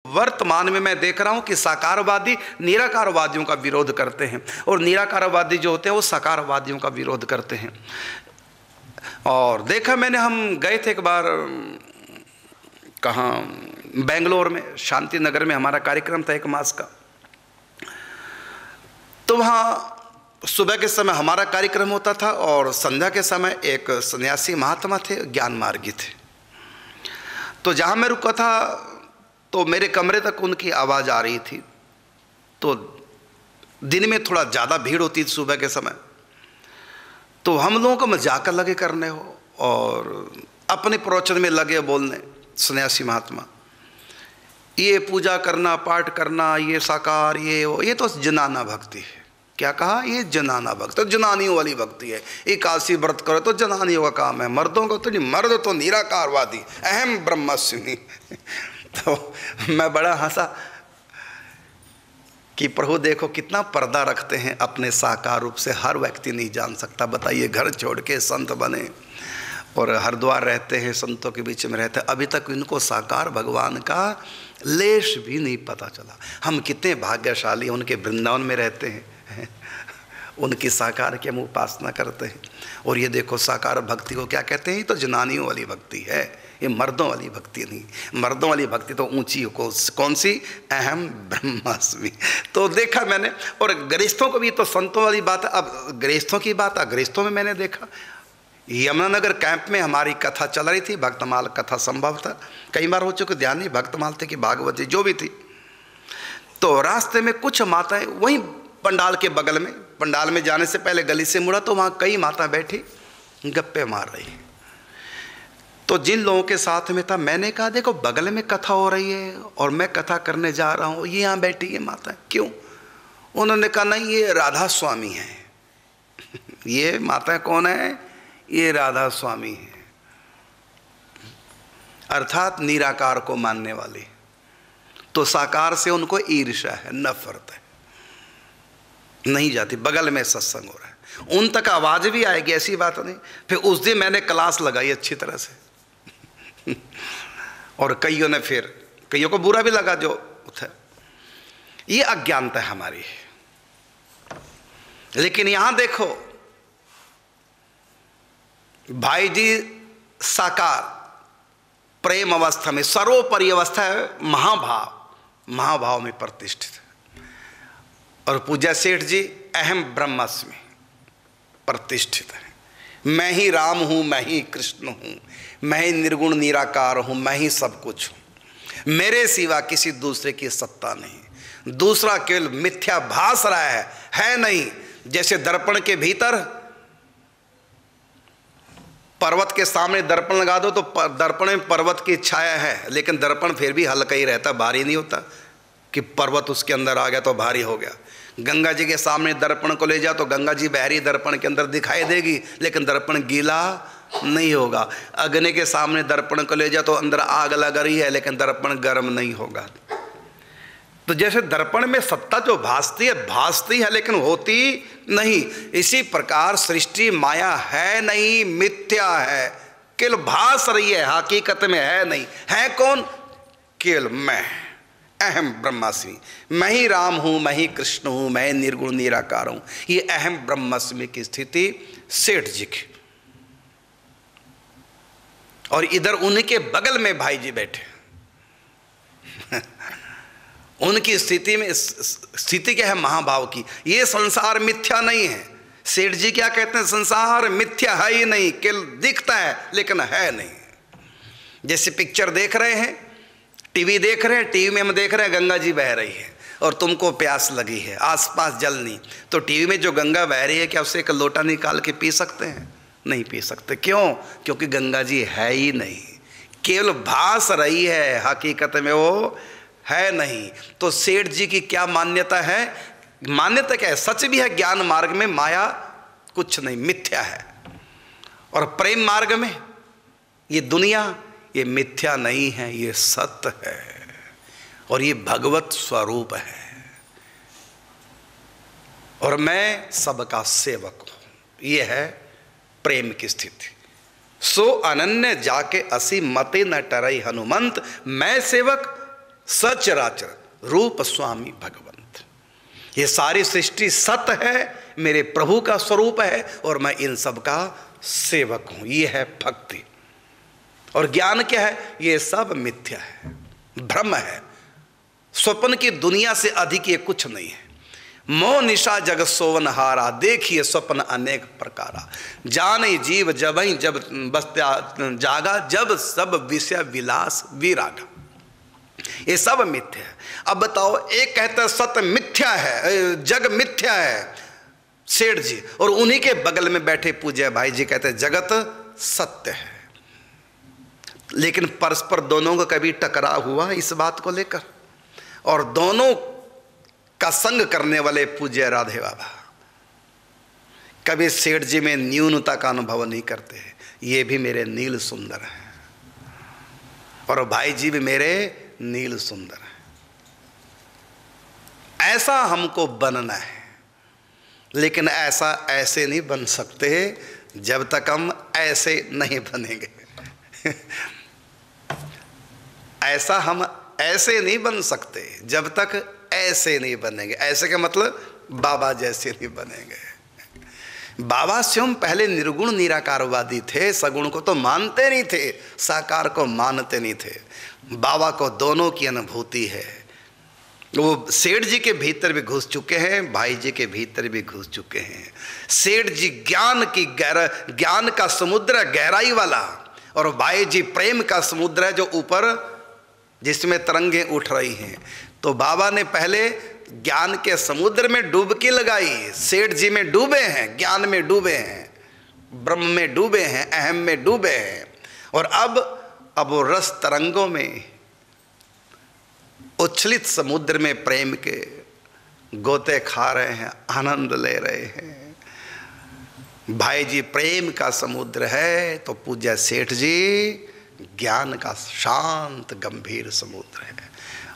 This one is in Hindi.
वर्तमान में मैं देख रहा हूं कि साकारवादी निराकारवादियों का विरोध करते हैं और निराकारवादी जो होते हैं वो साकारवादियों का विरोध करते हैं। और देखा मैंने, हम गए थे एक बार, कहाँ, बेंगलोर में, शांति नगर में हमारा कार्यक्रम था 1 मास का। तो वहाँ सुबह के समय हमारा कार्यक्रम होता था और संध्या के समय एक सन्यासी महात्मा थे, ज्ञान मार्गी थे। तो जहाँ मैं रुका था तो मेरे कमरे तक उनकी आवाज़ आ रही थी। तो दिन में थोड़ा ज़्यादा भीड़ होती थी सुबह के समय, तो हम लोगों को मजाक लगे करने हो और अपने प्रवचन में लगे बोलने। सन्यासी महात्मा, ये पूजा करना, पाठ करना, ये साकार, ये तो जनाना भक्ति है। क्या कहा? ये जनाना भक्ति, तो जनानियों वाली भक्ति है। एकादशी व्रत करो तो जनानियों का काम है, मर्दों को तो नहीं। मर्द तो निराकारवादी, अहम ब्रह्मास्मि। तो मैं बड़ा हंसा कि प्रभु देखो कितना पर्दा रखते हैं अपने साकार रूप से। हर व्यक्ति नहीं जान सकता। बताइए, घर छोड़ के संत बने और हरिद्वार रहते हैं, संतों के बीच में रहते हैं, अभी तक इनको साकार भगवान का लेश भी नहीं पता चला। हम कितने भाग्यशाली, उनके वृंदावन में रहते हैं, उनकी साकार की हम उपासना करते हैं। और ये देखो साकार भक्ति को क्या कहते हैं? ये तो जनानियों वाली भक्ति है, ये मर्दों वाली भक्ति नहीं। मर्दों वाली भक्ति तो ऊंची को कौन सी? अहम ब्रह्मास्मि। तो देखा मैंने, और गृहस्थों को भी, तो संतों वाली बात है। अब गृहस्थों की बात, गृहस्थों में मैंने देखा, यमुनानगर कैंप में हमारी कथा चल रही थी, भक्तमाल कथा। संभव था कई बार हो चुके, ध्यान नहीं, भक्तमाल थे कि भागवती जो भी थी। तो रास्ते में कुछ माताएं वहीं पंडाल के बगल में, पंडाल में जाने से पहले गली से मुड़ा तो वहाँ कई माता बैठी गप्पे मार रही। तो जिन लोगों के साथ में था, मैंने कहा देखो बगल में कथा हो रही है और मैं कथा करने जा रहा हूँ, ये यहाँ बैठी है माता, क्यों? उन्होंने कहा नहीं, ये राधा स्वामी है। ये माता कौन है? ये राधा स्वामी है, अर्थात निराकार को मानने वाली। तो साकार से उनको ईर्ष्या है, नफरत है, नहीं जाती। बगल में सत्संग हो रहा है, उन तक आवाज भी आएगी, ऐसी बात नहीं। फिर उस दिन मैंने क्लास लगाई अच्छी तरह से। और कईयों को बुरा भी लगा जो था। ये अज्ञानता है हमारी। लेकिन यहां देखो भाई जी, साकार प्रेम अवस्था में, सर्वोपरि अवस्था है महाभाव, महाभाव में प्रतिष्ठित है। और पूज्य सेठ जी अहम ब्रह्मास्मि प्रतिष्ठित है। मैं ही राम हूं, मैं ही कृष्ण हूं, मैं ही निर्गुण निराकार हूं, मैं ही सब कुछ हूं, मेरे सिवा किसी दूसरे की सत्ता नहीं। दूसरा केवल मिथ्या भास रहा है नहीं। जैसे दर्पण के भीतर, पर्वत के सामने दर्पण लगा दो तो दर्पण में पर्वत की छाया है, लेकिन दर्पण फिर भी हल्का ही रहता, भारी नहीं होता कि पर्वत उसके अंदर आ गया तो भारी हो गया। गंगा जी के सामने दर्पण को ले जाओ तो गंगा जी बहरी दर्पण के अंदर दिखाई देगी, लेकिन दर्पण गीला नहीं होगा। अग्नि के सामने दर्पण को ले जाओ तो अंदर आग लग रही है, लेकिन दर्पण गर्म नहीं होगा। तो जैसे दर्पण में सत्ता जो भासती है लेकिन होती नहीं, इसी प्रकार सृष्टि माया है नहीं, मिथ्या है, केवल भास रही है, हकीकत में है नहीं। है कौन? केवल मैं, अहम ब्रह्मास्मि। मैं ही राम हूं, मैं ही कृष्ण हूं, मैं निर्गुण निराकार हूं। ये अहम ब्रह्मास्मि की स्थिति सेठ जी की। और इधर उनके बगल में भाई जी बैठे। उनकी स्थिति में, स्थिति क्या है? महाभाव की। ये संसार मिथ्या नहीं है। सेठ जी क्या कहते हैं? संसार मिथ्या है ही नहीं, केवल दिखता है लेकिन है नहीं। जैसे पिक्चर देख रहे हैं, टीवी देख रहे हैं, टीवी में हम देख रहे हैं गंगा जी बह रही है और तुमको प्यास लगी है, आसपास जल नहीं, तो टीवी में जो गंगा बह रही है क्या उससे एक लोटा निकाल के पी सकते हैं? नहीं पी सकते। क्यों? क्योंकि गंगा जी है ही नहीं, केवल भास रही है, हकीकत में वो है नहीं। तो सेठ जी की क्या मान्यता है? मान्यता क्या है? सच भी है, ज्ञान मार्ग में माया कुछ नहीं, मिथ्या है। और प्रेम मार्ग में ये दुनिया, ये मिथ्या नहीं है, ये सत्य है और ये भगवत स्वरूप है और मैं सबका सेवक हूं। ये है प्रेम की स्थिति। सो अनन्य जाके असी मते न टरई हनुमंत, मैं सेवक सचराचर रूप स्वामी भगवंत। ये सारी सृष्टि सत है, मेरे प्रभु का स्वरूप है और मैं इन सब का सेवक हूं। ये है भक्ति। और ज्ञान क्या है? ये सब मिथ्या है, भ्रम है, स्वप्न की दुनिया से अधिक ये कुछ नहीं है। मोह निशा जग सोवन हारा, देखिए स्वप्न अनेक प्रकारा। जाने जीव जबई जब बस्त्या जागा, जब सब विषय विलास विरागा। ये सब मिथ्या है। अब बताओ, एक कहता है सत्य मिथ्या है, जग मिथ्या है, सेठ जी, और उन्हीं के बगल में बैठे पूज्य भाई जी कहते हैं जगत सत्य है। लेकिन परस्पर दोनों का कभी टकराव हुआ इस बात को लेकर? और दोनों का संग करने वाले पूज्य राधे बाबा कभी सेठ जी में न्यूनता का अनुभव नहीं करते हैं। ये भी मेरे नील सुंदर हैं और भाई जी भी मेरे नील सुंदर हैं। ऐसा हमको बनना है, लेकिन ऐसा ऐसे नहीं बन सकते जब तक हम ऐसे नहीं बनेंगे। ऐसा हम ऐसे नहीं बन सकते जब तक ऐसे नहीं बनेंगे। ऐसे का मतलब बाबा जैसे नहीं बनेंगे। बाबा स्वयं पहले निर्गुण निराकारवादी थे, सगुण को तो मानते नहीं थे, साकार को मानते नहीं थे। बाबा को दोनों की अनुभूति है। वो सेठ जी के भीतर भी घुस चुके हैं, भाई जी के भीतर भी घुस चुके हैं। सेठ जी ज्ञान का समुद्र है, गहराई वाला, और भाई जी प्रेम का समुद्र है जो ऊपर, जिसमें तरंगें उठ रही हैं। तो बाबा ने पहले ज्ञान के समुद्र में डुबकी लगाई, सेठ जी में डूबे हैं, ज्ञान में डूबे हैं, ब्रह्म में डूबे हैं, अहम में डूबे हैं। और अब वो रस तरंगों में उच्छलित समुद्र में प्रेम के गोते खा रहे हैं, आनंद ले रहे हैं। भाई जी प्रेम का समुद्र है तो पूज्य सेठ जी ज्ञान का शांत गंभीर समुद्र है।